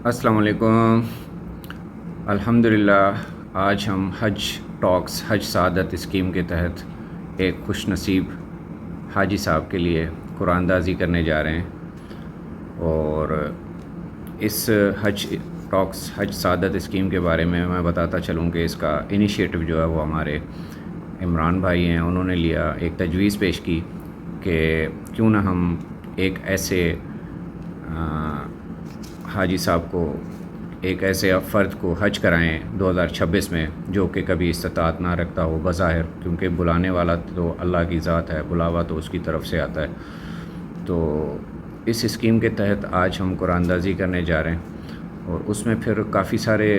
अस्सलाम वालेकुम। अल्हम्दुलिल्लाह आज हम हज टॉक्स हज सआदत स्कीम के तहत एक खुश नसीब हाजी साहब के लिए कुरानदाजी करने जा रहे हैं। और इस हज टॉक्स हज सआदत स्कीम के बारे में मैं बताता चलूँ कि इसका इनिशिएटिव जो है वो हमारे इमरान भाई हैं, उन्होंने लिया। एक तजवीज़ पेश की कि क्यों ना हम एक ऐसे हाजी साहब को, एक ऐसे फ़र्द को हज कराएं 2026 में जो कि कभी इस्तात ना रखता हो बज़ाहिर, क्योंकि बुलाने वाला तो अल्लाह की ज़ात है, बुलावा तो उसकी तरफ से आता है। तो इस स्कीम के तहत आज हम कुरानदाजी करने जा रहे हैं और उसमें फिर काफ़ी सारे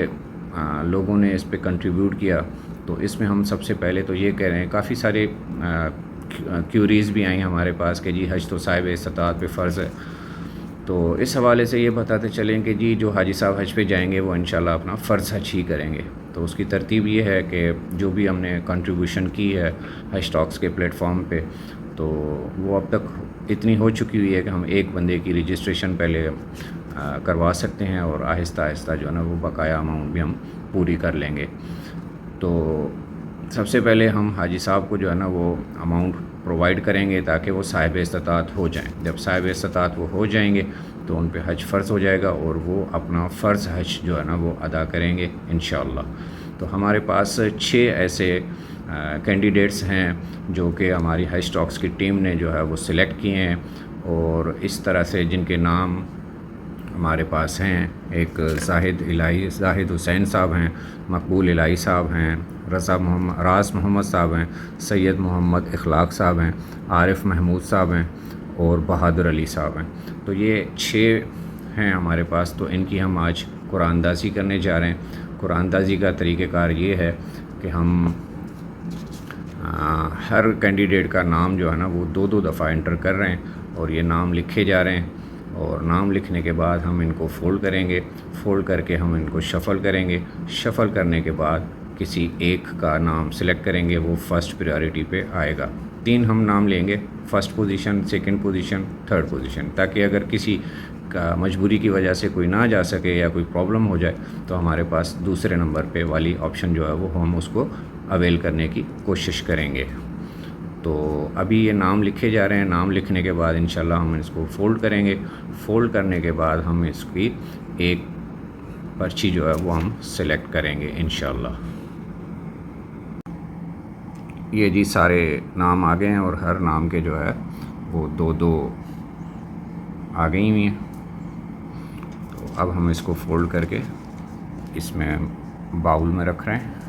लोगों ने इस पे कंट्रीब्यूट किया। तो इसमें हम सबसे पहले तो ये कह रहे हैं, काफ़ी सारे क्यूरीज़ भी आई हमारे पास कि जी हज तो साहिब इस्तात पे फ़र्ज़ है। तो इस हवाले से ये बताते चलें कि जी जो हाजी साहब हज पे जाएंगे वो इंशाल्लाह अपना फ़र्ज़ हज ही करेंगे। तो उसकी तरतीब ये है कि जो भी हमने कंट्रीब्यूशन की है हज टॉक्स के प्लेटफॉर्म पे, तो वो अब तक इतनी हो चुकी हुई है कि हम एक बंदे की रजिस्ट्रेशन पहले करवा सकते हैं और आहिस्ता आहिस्ता जो है ना वो बकाया अमाउंट भी हम पूरी कर लेंगे। तो सबसे पहले हम हाजी साहब को जो है ना वो अमाउंट प्रोवाइड करेंगे ताकि वो साहिब इस्तात हो जाएं। जब साहिब इस्तात वो हो जाएंगे तो उन पे हज फ़र्ज़ हो जाएगा और वो अपना फ़र्ज़ हज जो है ना वो अदा करेंगे इंशाअल्लाह। तो हमारे पास 6 ऐसे कैंडिडेट्स हैं जो कि हमारी हज टॉक्स की टीम ने जो है वो सिलेक्ट किए हैं और इस तरह से जिनके नाम हमारे पास हैं। एक ज़ाहिद हुसैन साहब हैं, मकबूल इलाही साहब हैं, रास मोहम्मद साहब हैं, सैयद मोहम्मद इखलाक साहब हैं, आरिफ महमूद साहब हैं और बहादुर अली साहब हैं। तो ये 6 हैं हमारे पास। तो इनकी हम आज कुरानदाजी करने जा रहे हैं। कुरानदाजी का तरीक़ेकार ये है कि हम हर कैंडिडेट का नाम जो है ना वो 2-2 दफ़ा एंटर कर रहे हैं और ये नाम लिखे जा रहे हैं। और नाम लिखने के बाद हम इनको फ़ोल्ड करेंगे, फ़ोल्ड करके हम इनको शफ़ल करेंगे। शफ़ल करने के बाद किसी एक का नाम सेलेक्ट करेंगे, वो फ़र्स्ट प्रायोरिटी पे आएगा। 3 हम नाम लेंगे, first position, second position, third position, ताकि अगर किसी का मजबूरी की वजह से कोई ना जा सके या कोई प्रॉब्लम हो जाए तो हमारे पास दूसरे नंबर पे वाली ऑप्शन जो है वो हम उसको अवेल करने की कोशिश करेंगे। तो अभी ये नाम लिखे जा रहे हैं। नाम लिखने के बाद इंशाल्लाह हम इसको फ़ोल्ड करेंगे। फ़ोल्ड करने के बाद हम इसकी एक पर्ची जो है वो हम सेलेक्ट करेंगे इंशाल्लाह। ये जी सारे नाम आ गए हैं और हर नाम के जो है वो 2-2 आ गई हुई हैं। तो अब हम इसको फ़ोल्ड करके इसमें बाउल में रख रहे हैं।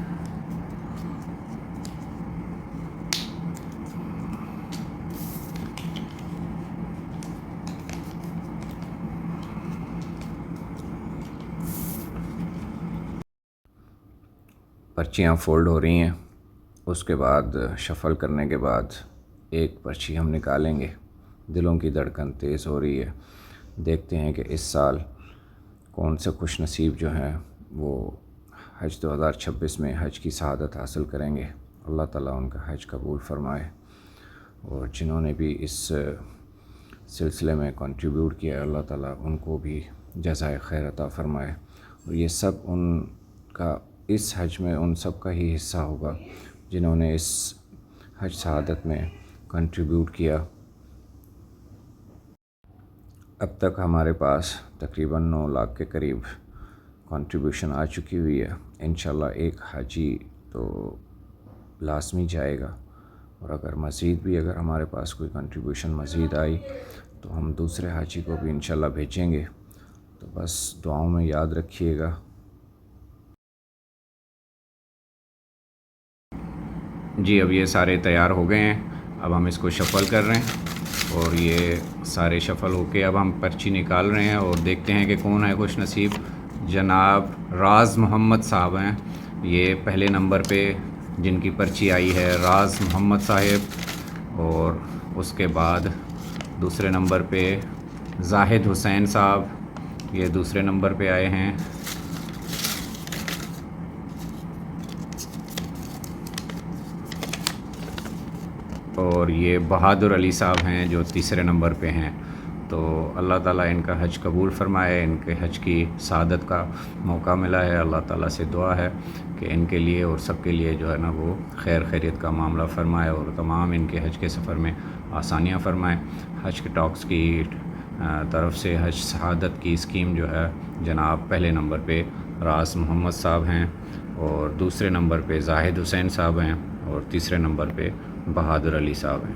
पर्चियाँ फ़ोल्ड हो रही हैं। उसके बाद शफ़ल करने के बाद एक पर्ची हम निकालेंगे। दिलों की धड़कन तेज़ हो रही है। देखते हैं कि इस साल कौन से खुश नसीब जो हैं वो हज 2026 में हज की सआदत हासिल करेंगे। अल्लाह ताला उनका हज कबूल फ़रमाए और जिन्होंने भी इस सिलसिले में कंट्रीब्यूट किया है अल्लाह ताला उनको भी जज़ाए खैर अता फ़रमाए। और ये सब उनका इस हज में उन सब का ही हिस्सा होगा जिन्होंने इस हज सआदत में कंट्रीब्यूट किया। अब तक हमारे पास तकरीबन 9 लाख के करीब कंट्रीब्यूशन आ चुकी हुई है। इंशाल्लाह एक हाजी तो लाज़मी जाएगा और अगर मज़ीद भी अगर हमारे पास कोई कंट्रीब्यूशन मज़ीद आई तो हम दूसरे हाजी को भी इंशाल्लाह भेजेंगे। तो बस दुआओं में याद रखिएगा। जी अब ये सारे तैयार हो गए हैं। अब हम इसको शफ़ल कर रहे हैं और ये सारे शफ़ल होके अब हम पर्ची निकाल रहे हैं और देखते हैं कि कौन है खुश नसीब। जनाब राज मोहम्मद साहब हैं ये पहले नंबर पे, जिनकी पर्ची आई है राज मोहम्मद साहब। और उसके बाद दूसरे नंबर पे ज़ाहिद हुसैन साहब, ये दूसरे नंबर पे आए हैं। और ये बहादुर अली साहब हैं जो तीसरे नंबर पे हैं। تو اللہ تعالیٰ ان کا حج قبول فرمائے، ان کے حج کی سعادت کا موقع ملا ہے، اللہ تعالیٰ سے دعا ہے کہ ان کے لیے اور سب کے لیے جو ہے نا وہ خیر خیریت کا معاملہ فرمائے اور تمام ان کے حج کے سفر میں آسانیاں فرمائیں۔ حج کے ٹاکس کی طرف سے حج سعادت کی اسکیم جو ہے جناب پہلے نمبر پہ راز محمد صاحب ہیں، اور دوسرے نمبر پہ زاہد حسین صاحب ہیں، اور تیسرے نمبر پہ بہادر علی صاحب ہیں۔